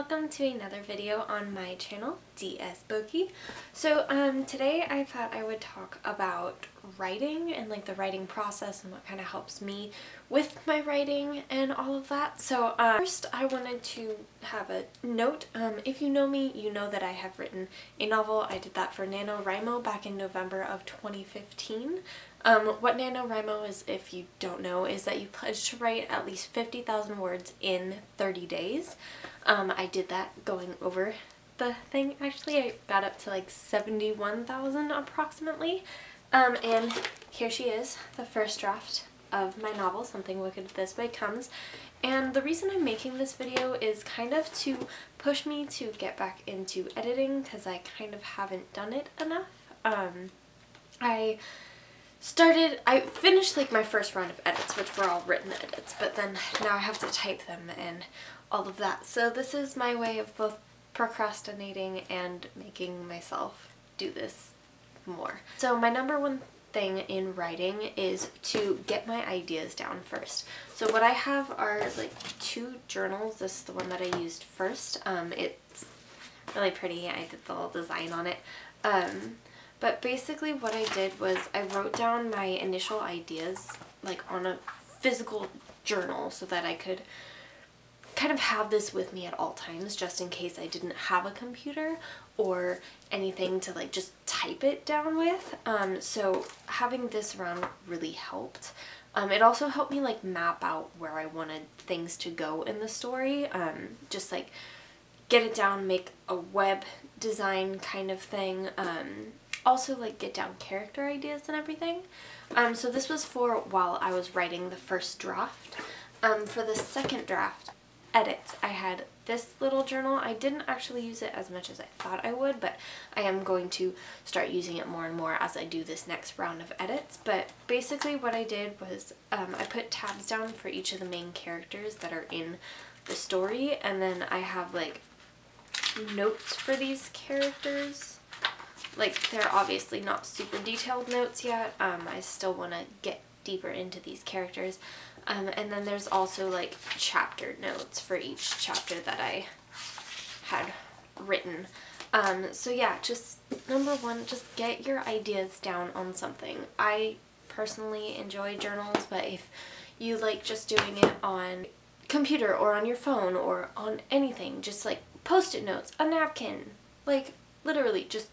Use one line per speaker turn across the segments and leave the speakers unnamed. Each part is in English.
welcome to another video on my channel, dsbookie. So today I thought I would talk about writing and like the writing process and what kind of helps me with my writing and all of that. So first I wanted to have a note. If you know me, you know that I have written a novel. I did that for NaNoWriMo back in November of 2015. What NaNoWriMo is, if you don't know, is that you pledge to write at least 50,000 words in 30 days. I did that going over the thing. Actually, I got up to like 71,000 approximately. And here she is, the first draft of my novel, Something Wicked This Way Comes. And the reason I'm making this video is kind of to push me to get back into editing, because I kind of haven't done it enough. I finished like my first round of edits, which were all written edits, but then now I have to type them and all of that. So this is my way of both procrastinating and making myself do this more. So my number one thing in writing is to get my ideas down first. So what I have are like two journals. This is the one that I used first. It's really pretty. I did the little design on it. But basically what I did was I wrote down my initial ideas like on a physical journal so that I could kind of have this with me at all times, just in case I didn't have a computer or anything to like just type it down with. So having this around really helped. It also helped me like map out where I wanted things to go in the story. Just like get it down, make a web design kind of thing. Also like get down character ideas and everything. So this was for while I was writing the first draft. For the second draft edits, I had this little journal. I didn't actually use it as much as I thought I would, but I am going to start using it more and more as I do this next round of edits. But basically what I did was I put tabs down for each of the main characters that are in the story, and then I have like notes for these characters. Like, they're obviously not super detailed notes yet. I still want to get deeper into these characters. And then there's also like chapter notes for each chapter that I had written. So yeah, just number one, just get your ideas down on something. I personally enjoy journals, but if you like just doing it on computer or on your phone or on anything, just like post-it notes, a napkin, like literally just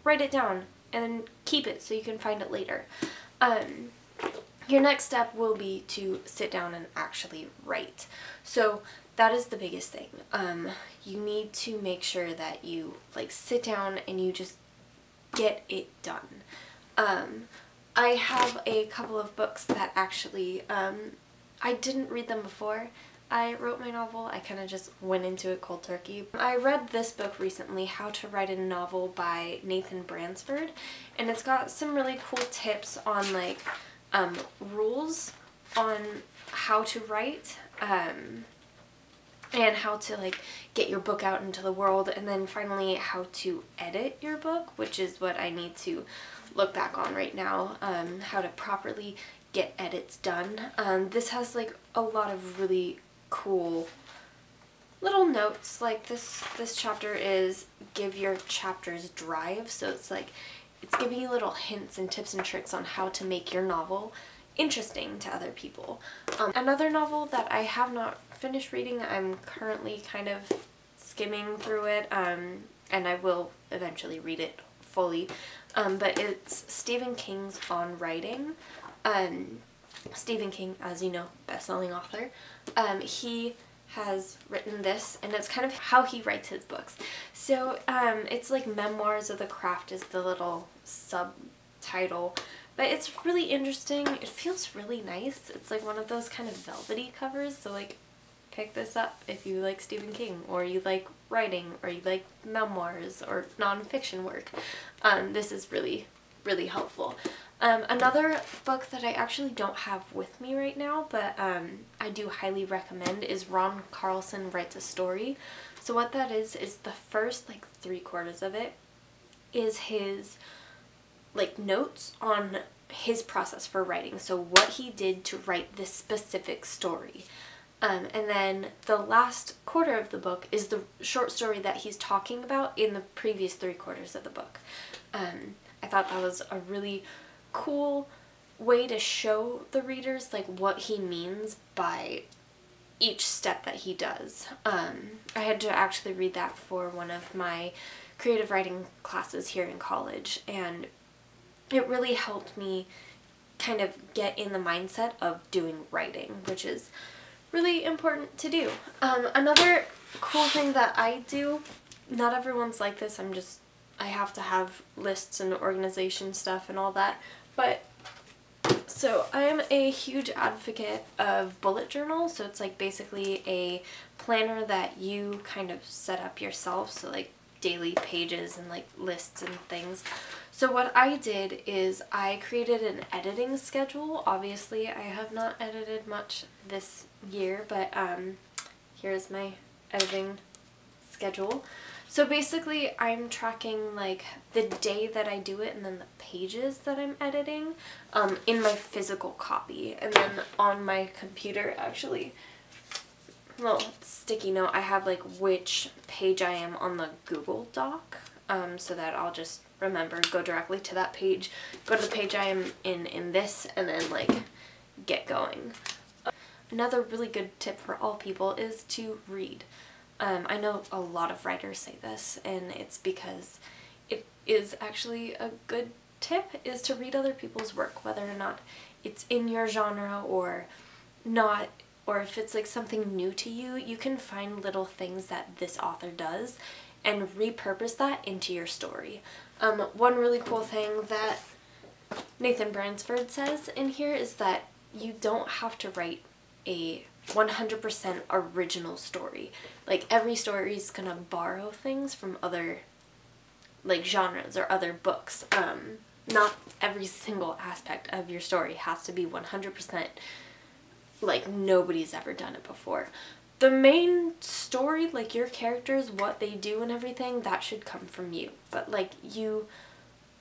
write it down and keep it so you can find it later. Your next step will be to sit down and actually write. So that is the biggest thing. You need to make sure that you like sit down and you just get it done. I have a couple of books that actually, I didn't read them before I wrote my novel. I kind of just went into it cold turkey. I read this book recently, How to Write a Novel by Nathan Bransford, and it's got some really cool tips on like rules on how to write and how to like get your book out into the world, and then finally how to edit your book, which is what I need to look back on right now, how to properly get edits done. This has like a lot of really cool little notes. Like this chapter is give your chapters drive, so it's like it's giving you little hints and tips and tricks on how to make your novel interesting to other people. Another novel that I have not finished reading, I'm currently kind of skimming through it, and I will eventually read it fully, but it's Stephen King's On Writing. Stephen King, as you know, best-selling author. He has written this, and it's kind of how he writes his books. So it's like Memoirs of the Craft is the little subtitle, but it's really interesting. It feels really nice. It's like one of those kind of velvety covers, so like pick this up if you like Stephen King, or you like writing, or you like memoirs or nonfiction work. This is really, really helpful. Another book that I actually don't have with me right now, but I do highly recommend, is Ron Carlson Writes a Story. So what that is the first like 3/4 of it is his like notes on his process for writing. So what he did to write this specific story. And then the last quarter of the book is the short story that he's talking about in the previous 3 quarters of the book. I thought that was a really cool way to show the readers like what he means by each step that he does. I had to actually read that for one of my creative writing classes here in college, and it really helped me kind of get in the mindset of doing writing, which is really important to do. Another cool thing that I do, not everyone's like this, I have to have lists and organization stuff and all that, but so I am a huge advocate of bullet journals. So it's like basically a planner that you kind of set up yourself, so like daily pages and like lists and things. So what I did is I created an editing schedule. Obviously I have not edited much this year, but here's my editing schedule. So basically I'm tracking like the day that I do it and then the pages that I'm editing in my physical copy. And then on my computer, actually, little sticky note, I have like which page I am on the Google Doc, so that I'll just remember, go directly to that page, go to the page I am in this, and then like get going. Another really good tip for all people is to read. I know a lot of writers say this, and it's because it is actually a good tip, is to read other people's work, whether or not it's in your genre or not, or if it's like something new to you. You can find little things that this author does and repurpose that into your story. One really cool thing that Nathan Bransford says in here is that you don't have to write a 100% original story. Like every story is gonna borrow things from other like genres or other books. Not every single aspect of your story has to be 100% like nobody's ever done it before. The main story, like your characters, what they do and everything, that should come from you. But like you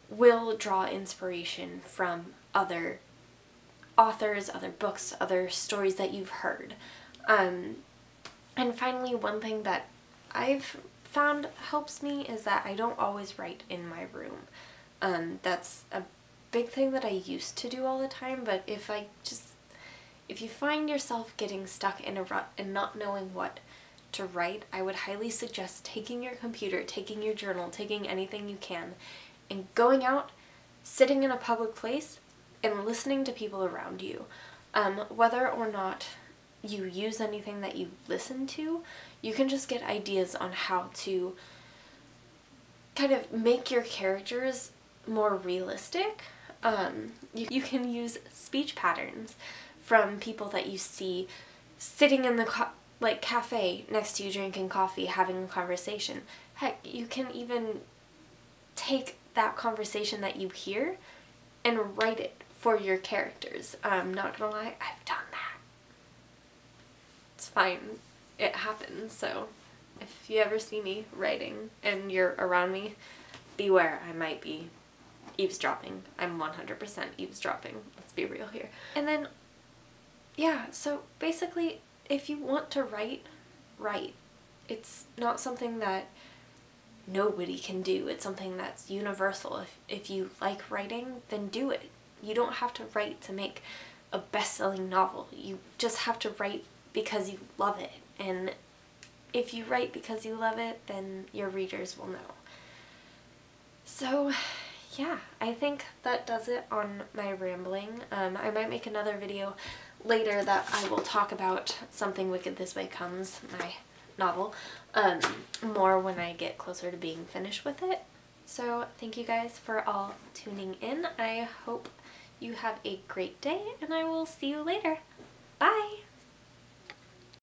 will draw inspiration from other authors, other books, other stories that you've heard. And finally, one thing that I've found helps me is that I don't always write in my room. That's a big thing that I used to do all the time, but if you find yourself getting stuck in a rut and not knowing what to write, I would highly suggest taking your computer, taking your journal, taking anything you can, and going out, sitting in a public place, and listening to people around you. Whether or not you use anything that you listen to, you can just get ideas on how to kind of make your characters more realistic. You can use speech patterns from people that you see sitting in the cafe next to you drinking coffee, having a conversation. Heck, you can even take that conversation that you hear and write it for your characters. I'm not gonna lie, I've done that. It's fine. It happens. So if you ever see me writing and you're around me, beware. I might be eavesdropping. I'm 100% eavesdropping. Let's be real here. And then, yeah, so basically, if you want to write, write. It's not something that nobody can do. It's something that's universal. If you like writing, then do it. You don't have to write to make a best-selling novel. You just have to write because you love it. And if you write because you love it, then your readers will know. So yeah, I think that does it on my rambling. I might make another video later that I will talk about Something Wicked This Way Comes, my novel, more when I get closer to being finished with it. So thank you guys for all tuning in. I hope you have a great day, and I will see you later. Bye!